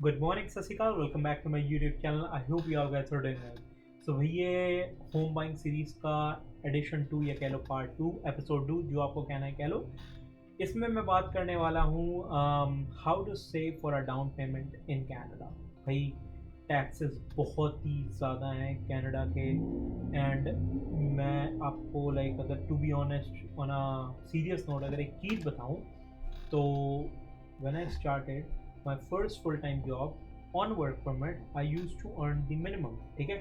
Good morning, Sasika. Welcome back to my YouTube channel. I hope you all guys are doing well. So भाई ये home buying series का addition 2 या कह लो part 2 episode 2 जो आपको कहना है कह लो। इसमें मैं बात करने वाला हूँ how to save for a down payment in Canada. भाई टैक्सेस बहुत ही ज़्यादा हैं कनाडा के एंड मैं आपको लाइक अगर to be honest on a serious note अगर एक चीज़ बताऊँ तो when I started my first full-time job on work permit, I used to earn the minimum, ठीक है,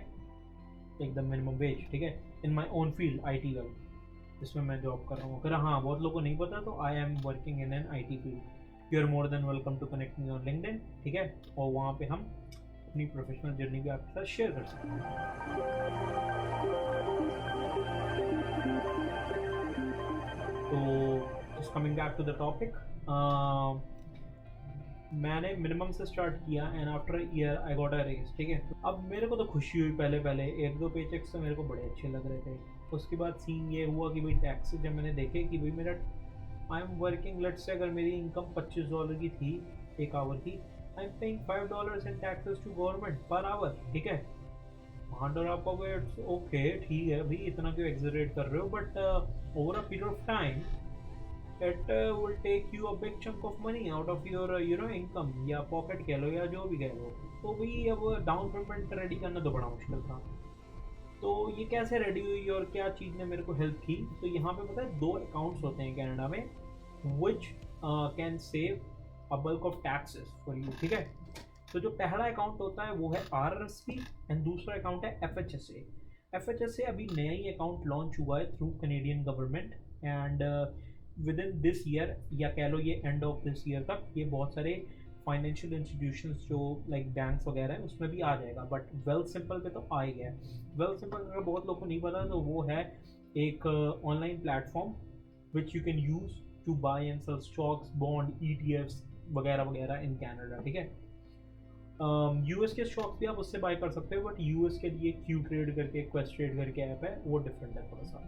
like the minimum wage, ठीक है, in my own field, IT का, जिसमें मैं जॉब कर रहा हूँ। अगर हाँ बहुत लोगों को नहीं पता तो I am working in an IT field। You are more than welcome to connect me on LinkedIn, ठीक है, और वहाँ पे हम अपनी प्रोफेशनल जर्नी भी आपके साथ शेयर कर सकते हैं। तो just coming back to the topic, मैंने मिनिमम से स्टार्ट किया and after year I got a raise, ठीक है। अब मेरे को तो खुशी हुई, पहले पहले एक दो पे चेक्स तो मेरे को बड़े अच्छे लग रहे थे। उसके बाद सीन ये हुआ कि भाई टैक्स जब मैंने देखे कि भाई मेरा I am working let's say अगर मेरी इनकम $25 की थी एक आवर की, I am paying $5 in taxes to government per hour, ठीक है। वहाँ डर आप कहोगे इट्स ओके, ठीक है भाई इतना क्यों एक्सजरेट कर रहे हो, but over a period of time it will take you a big chunk of money out of your income या पॉकेट कह लो या जो भी कह लो। तो भाई अब डाउन पेमेंट रेडी करना तो बड़ा मुश्किल था। तो ये कैसे रेडी हुई और क्या चीज़ ने मेरे को हेल्प की, तो यहाँ पे पता है दो अकाउंट्स होते हैं कनाडा में which can save a bulk of taxes for you, ठीक है। तो जो पहला अकाउंट होता है वो है RRSP एंड दूसरा अकाउंट है FHSA। FHSA अभी नया ही अकाउंट लॉन्च हुआ है through Canadian government and with in this year या कह लो ये एंड ऑफ दिस ईयर तक ये बहुत सारे फाइनेंशियल इंस्टीट्यूशंस जो लाइक बैंक्स वगैरह हैं उसमें भी आ जाएगा। बट वेल सिंपल पे तो आ ही गया है। वेल सिंपल अगर बहुत लोग को नहीं पता तो वो है एक online platform which you can use to buy and sell stocks bond ETFs वगैरह वगैरह इन कैनेडा, ठीक है। यूएस के स्टॉक्स भी आप उससे बाय कर सकते हो, बट यूएस के लिए क्यू ट्रेड करके क्वेस्ट ट्रेड करके ऐप है, वो डिफरेंट है थोड़ा सा।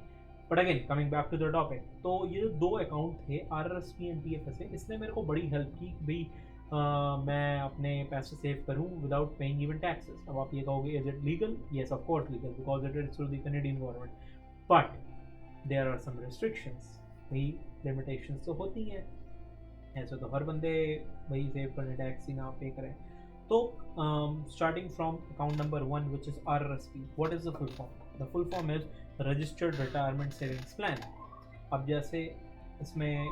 But again coming back to the topic, तो ये जो दो अकाउंट थे RRSP एंड TFSA, इसने मेरे को बड़ी हेल्प की भाई मैं अपने पैसे सेव करूँ विदाउट पेइंग इवन टैक्सेस। अब आप ये कहोगे is it legal? Yes of course legal because it is through the Canadian government, but there are some restrictions. भाई लिमिटेशंस तो होती हैं, ऐसे तो हर बंदे भाई सेव करने टैक्स ही ना पे करें। तो starting from account number 1 which is RRSP, what is the full form? The full form is registered retirement savings plan. अब जैसे इसमें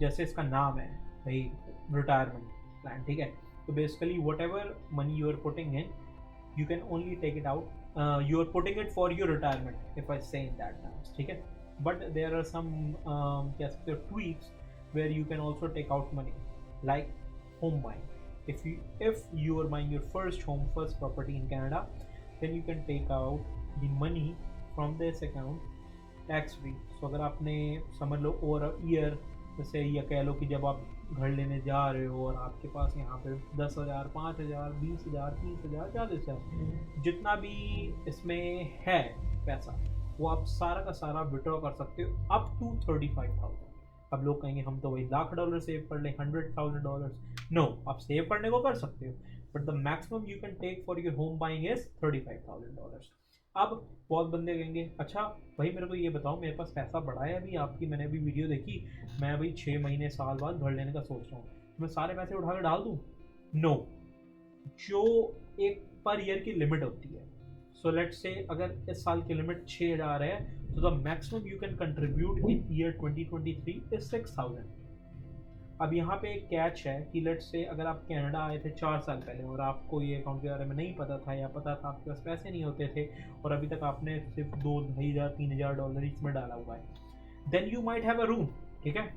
जैसे इसका नाम है भाई रिटायरमेंट प्लान, ठीक है। तो basically whatever money you are putting in you can only take it out, you are putting it for your retirement if I say in that terms, ठीक है। बट देयर आर सम क्या सकते हो tweaks where you can also take out money like home buying. If you are buying your first property in Canada, then you can take out the money from this account tax free. So अगर आपने समझ लो over a year, जैसे या कह लो कि जब आप घर लेने जा रहे हो और आपके पास यहाँ पे 10,000 5,000 20,000 30,000 40,000 जितना भी इसमें है पैसा, वो आप सारा का सारा विड्रॉ कर सकते हो अप टू 35,000। अब लोग कहेंगे हम तो वही $1,00,000 सेव कर ले, $100,000। नो, आप सेव करने को कर सकते हो, but the maximum you can take for your home buying is $35,000। अब बहुत बंदे कहेंगे अच्छा भाई मेरे को ये बताओ, मेरे पास पैसा बढ़ा है अभी, आपकी मैंने अभी वीडियो देखी, मैं अभी 6 महीने साल बाद घर लेने का सोच रहा हूँ, मैं सारे पैसे उठा कर डाल दूँ? नो, जो एक पर ईयर की लिमिट होती है, सो लेट्स से अगर इस साल की लिमिट 6,000 है तो the maximum you can contribute in year 2023 is 6,000। अब यहाँ पे एक कैच है कि लेट्स से अगर आप कनाडा आए थे 4 साल पहले और आपको ये अकाउंट के बारे में नहीं पता था या पता था आपके पास पैसे नहीं होते थे और अभी तक आपने सिर्फ 2,000-3,000 इसमें डाला हुआ है, then you might have a room, ठीक है।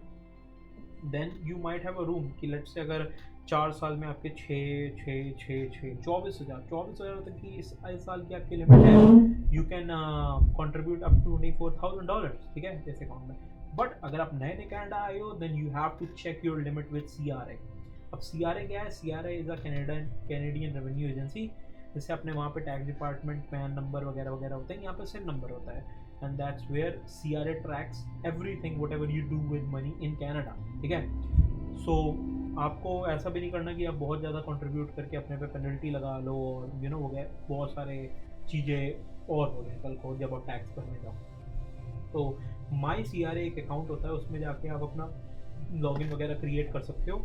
Then you might have a room कि लेट्स से अगर 4 साल में आपके 24,000 तक की इस साल की आपकी लिमिट है, you can contribute up to $24,000, ठीक है, इस अकाउंट में। बट अगर आप नए नए कनाडा आए हो then you have to check your limit with CRA। अब CRA क्या है? CRA is a Canadian revenue agency. जैसे अपने वहाँ पे टैक्स डिपार्टमेंट पैन नंबर वगैरह वगैरह होते हैं, यहाँ पे सिर्फ नंबर होता है, and that's where CRA tracks everything whatever you do with money in Canada, ठीक है। सो आपको ऐसा भी नहीं करना कि आप बहुत ज़्यादा कंट्रीब्यूट करके अपने पे पेनल्टी लगा लो और हो गए बहुत सारे चीज़ें और हो गए कल को जब आप टैक्स भरने जाओ। तो माई CRA एक अकाउंट होता है, उसमें जाके आप अपना लॉगिन वगैरह क्रिएट कर सकते हो।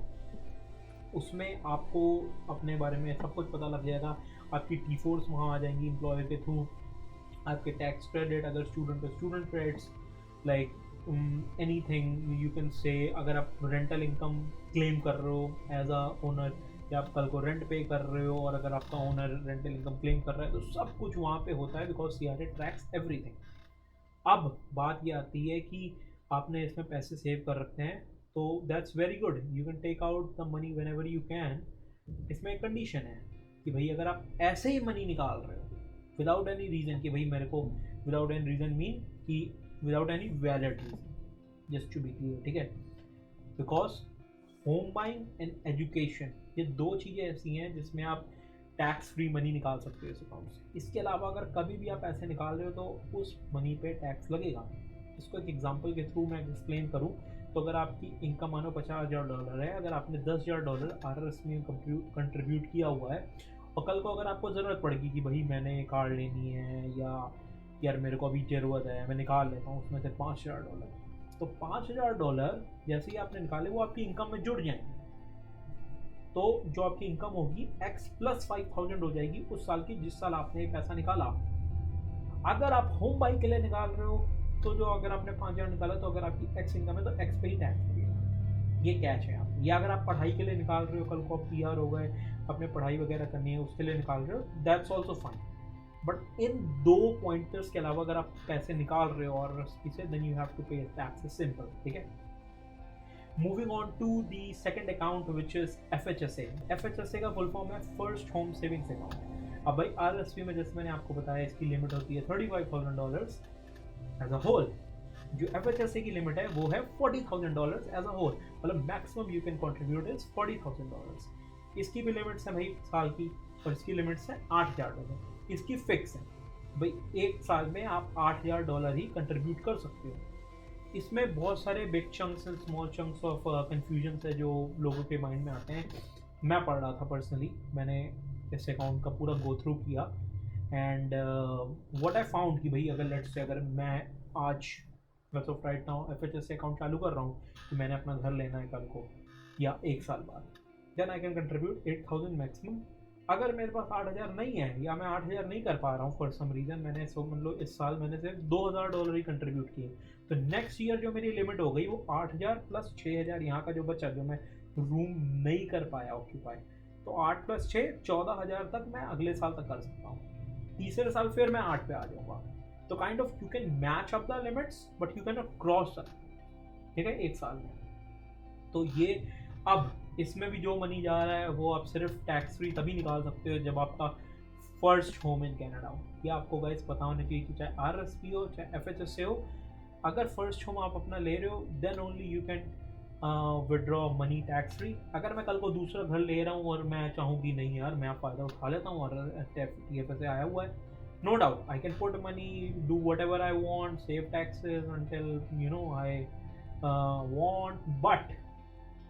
उसमें आपको अपने बारे में सब कुछ पता लग जाएगा। आपकी T4s वहाँ आ जाएंगी एम्प्लॉयर के थ्रू, आपके टैक्स क्रेडिट, अगर स्टूडेंट है student credits, like anything you can say. अगर आप रेंटल इनकम क्लेम कर रहे हो एज अ ओनर, या आप कल को रेंट पे कर रहे हो और अगर आपका ओनर रेंटल इनकम क्लेम कर रहा है, तो सब कुछ वहाँ पे होता है, बिकॉज CRA ट्रैक्स एवरीथिंग। अब बात ये आती है कि आपने इसमें पैसे सेव कर रखते हैं, तो that's very good, you can take out the money whenever you can. इसमें एक कंडीशन है कि भाई अगर आप ऐसे ही मनी निकाल रहे हो विदाउट एनी रीज़न, कि भाई मेरे को विदाउट एनी रीज़न मीन कि without any valid reason, just to be clear, ठीक है। Because home buying and education, ये दो चीज़ें ऐसी हैं जिसमें आप टैक्स फ्री मनी निकाल सकते हो इस अकाउंट से। इसके अलावा अगर कभी भी आप ऐसे निकाल रहे हो तो उस मनी पे टैक्स लगेगा। इसको एक एग्जांपल के थ्रू मैं एक्सप्लेन करूं तो अगर आपकी इनकम मानो $50,000 है, अगर आपने $10,000 RRS में कंट्रीब्यूट किया हुआ है और कल को अगर आपको ज़रूरत पड़ेगी कि भाई मैंने कार लेनी है या यार मेरे को अभी ज़रूरत है, मैं निकाल लेता हूँ उसमें से $5,000, तो $5,000 जैसे ही आपने निकाले वो आपकी इनकम में जुड़ जाएंगे। तो जो आपकी इनकम होगी x + 5,000 हो जाएगी उस साल की जिस साल आपने ये पैसा निकाला। अगर आप होम बाई के लिए निकाल रहे हो तो जो अगर आपने 5,000 निकाला तो अगर आपकी x इनकम है तो x पे ही टैक्स लगेगा। ये कैच है आप। या अगर आप पढ़ाई के लिए निकाल रहे हो, कल को आप PR हो गए, अपने पढ़ाई वगैरह करनी है उसके लिए निकाल रहे हो, that's also fine. But in दो पॉइंटर्स के अलावा अगर आप पैसे निकाल रहे हो और से देन यू हैव टू पे टैक्स, सिंपल, ठीक है। Moving on to the second account which is FHSA। FHSA का फुल फॉर्म है फर्स्ट होम सेविंग्स अकाउंट। अब भाई RRSP में जैसे मैंने आपको बताया इसकी लिमिट होती है $35,000 एज अ होल। जो FHSA की लिमिट है वो है $40,000 एज अ होल, मतलब maximum you can contribute is $40,000। इसकी भी लिमिट्स है भाई साल की, और इसकी लिमिट्स है $8,000। इसकी फिक्स है भाई, एक साल में आप $8,000 ही कंट्रीब्यूट कर सकते हो। इसमें बहुत सारे big chunks and small chunks of confusion है जो लोगों के माइंड में आते हैं। मैं पढ़ रहा था पर्सनली, मैंने इस अकाउंट का पूरा गो थ्रू किया एंड व्हाट आई फाउंड कि भाई अगर लेट्स से अगर मैं आज मतलब राइट नाउ FHSA अकाउंट चालू कर रहा हूँ कि मैंने अपना घर लेना है कल को या एक साल बाद, then I can contribute 8,000 maximum. अगर मेरे पास 8,000 नहीं है या मैं 8,000 नहीं कर पा रहा हूँ फॉर सम रीज़न, मैंने सो मान लो इस साल मैंने सिर्फ $2,000 ही कंट्रीब्यूट किए, तो नेक्स्ट ईयर जो मेरी लिमिट हो गई वो 8,000 + 6,000 यहाँ का जो बचा जो मैं रूम नहीं कर पाया ऑक्यूपाई, तो 8 + 6 14,000 तक मैं अगले साल तक कर सकता हूँ। तीसरे साल फिर मैं 8 पे आ जाऊँगा। तो kind of you can match up the limits but you can not cross the, ठीक है, एक साल में। तो ये अब इसमें भी जो मनी जा रहा है वो आप सिर्फ टैक्स फ्री तभी निकाल सकते हो जब आपका फर्स्ट होम इन कनाडा हो। ये आपको गाइस पता होना चाहिए कि चाहे RRSP हो चाहे FHSA हो, अगर फर्स्ट होम आप अपना ले रहे हो then only you can withdraw money tax free. अगर मैं कल को दूसरा घर ले रहा हूँ और मैं चाहूँ कि नहीं यार मैं फ़ायदा उठा लेता हूँ और TFSA आया हुआ है, no doubt I can put money, do whatever I want, save taxes until I want, but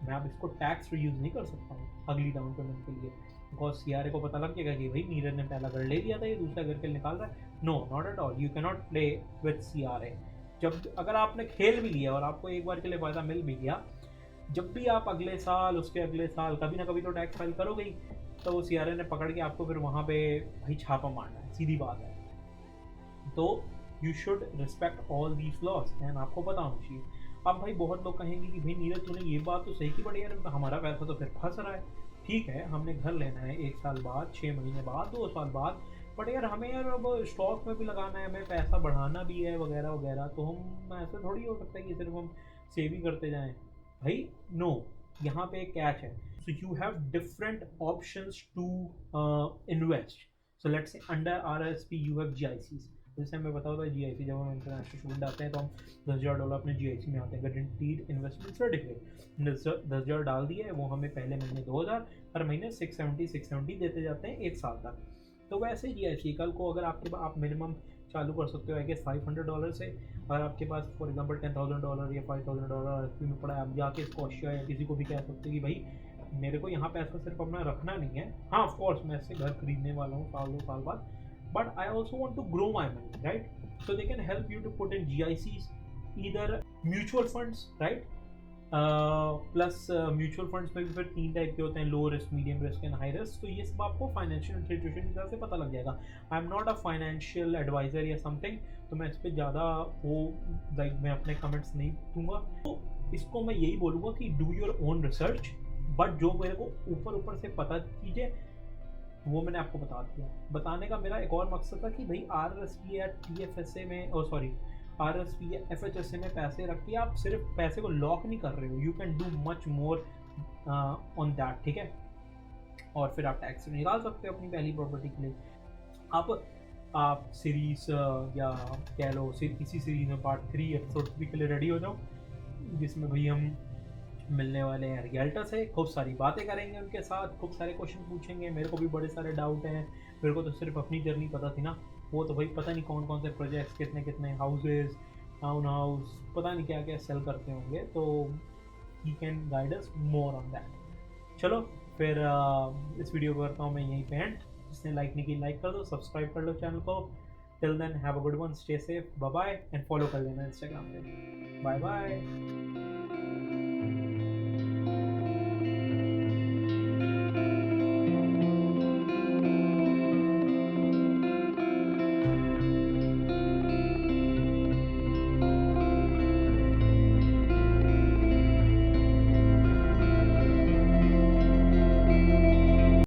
मैं अब इसको टैक्स फ्री यूज़ नहीं कर सकता हूँ अगली डाउन पेमेंट के लिए, बिकॉज CRA को पता लग जाएगा कि भाई नीरज ने पहला घर ले लिया था, ये दूसरा घर के लिए निकाल रहा है। No, not at all, you can not play with CRA। जब अगर आपने खेल भी लिया और आपको एक बार के लिए फ़ायदा मिल भी गया, जब भी आप अगले साल उसके अगले साल कभी ना कभी तो टैक्स फाइल करोगे ही, तो वो CRA ने पकड़ के आपको फिर वहाँ पे भाई छापा मारना है, सीधी बात है। तो you should respect all these laws and आपको पता होना चाहिए। अब भाई बहुत लोग कहेंगे कि भाई नीरज तूने ये बात तो सही की, बड़ी यार हमारा पैसा तो फिर फंस रहा है। ठीक है, हमने घर लेना है 1 साल बाद, 6 महीने बाद, 2 साल बाद, बट यार हमें यार अब स्टॉक में भी लगाना है, हमें पैसा बढ़ाना भी है वगैरह वगैरह, तो हम ऐसा थोड़ी हो सकता है कि सिर्फ हम सेव ही करते जाएं। भाई नो, यहाँ पे एक कैच है। So you have different options to invest. So let's say under RRSP you have GICs। जैसे हमें पता होता है GIC, जब हम इंटरनेशनल स्टूडेंट आते हैं तो हम $10,000 अपने GIC में आते हैं, गारंटीड इन्वेस्टमेंट सर्टिफिकेट। 10,000 डाल दिए, वो हमें पहले महीने 2,000, हर महीने 670 देते जाते हैं 1 साल तक। तो वैसे ही GIC कल को अगर आपके आप मिनिमम चालू कर सकते हो आई गेस $500 से, और आपके पास फॉर एग्जांपल $10,000 या $5,000 RRSP में पड़ा है, आप जाके स्कॉशिया या किसी को भी कह सकते हो कि भाई मेरे को यहाँ पैसा सिर्फ अपना रखना नहीं है. हाँ ऑफ कोर्स मैं इससे घर खरीदने वाला हूँ साल 2 साल बाद, but I also want to grow my money, right. So they can help you to put in GICs, either mutual funds, right. Plus mutual funds में भी फिर 3 टाइप के होते हैं, low risk, medium risk and high risk. तो ये सब आपको फाइनेंशियल इंस्टीट्यूशन की तरफ से पता लग जाएगा. I am not a financial adviser या समथिंग, तो मैं इस पर ज़्यादा वो लाइक मैं अपने कमेंट्स नहीं दूंगा. तो इसको मैं यही बोलूँगा कि do your own research, but जो मेरे को ऊपर ऊपर से पता कीजिए वो मैंने आपको बता दिया. बताने का मेरा एक और मकसद था कि भाई RRSP या TFSA में RRSP या FHSA में पैसे रख के आप सिर्फ पैसे को लॉक नहीं कर रहे हो, you can do much more on that, ठीक है. और फिर आप टैक्स निकाल सकते हो अपनी पहली प्रॉपर्टी के लिए. आप सीरीज या कह लो किसी सीरीज में पार्ट 3 एपिसोड 3 के लिए रेडी हो जाओ, जिसमें भाई हम मिलने वाले हैं रियल्टर से, खूब सारी बातें करेंगे उनके साथ, खूब सारे क्वेश्चन पूछेंगे. मेरे को भी बड़े सारे डाउट हैं, मेरे को तो सिर्फ अपनी जर्नी पता थी ना, वो तो भाई पता नहीं कौन कौन से प्रोजेक्ट्स, कितने कितने हाउसेज, टाउन हाउस, पता नहीं क्या क्या सेल करते होंगे. तो he can guide us more on that. चलो फिर इस वीडियो को करता हूँ मैं यहीं पे एंड. जिसने लाइक नहीं की लाइक कर दो, सब्सक्राइब कर लो चैनल को. Till then have a good one, stay safe, bye bye, and follow कर लेना इंस्टाग्राम पे. Bye bye.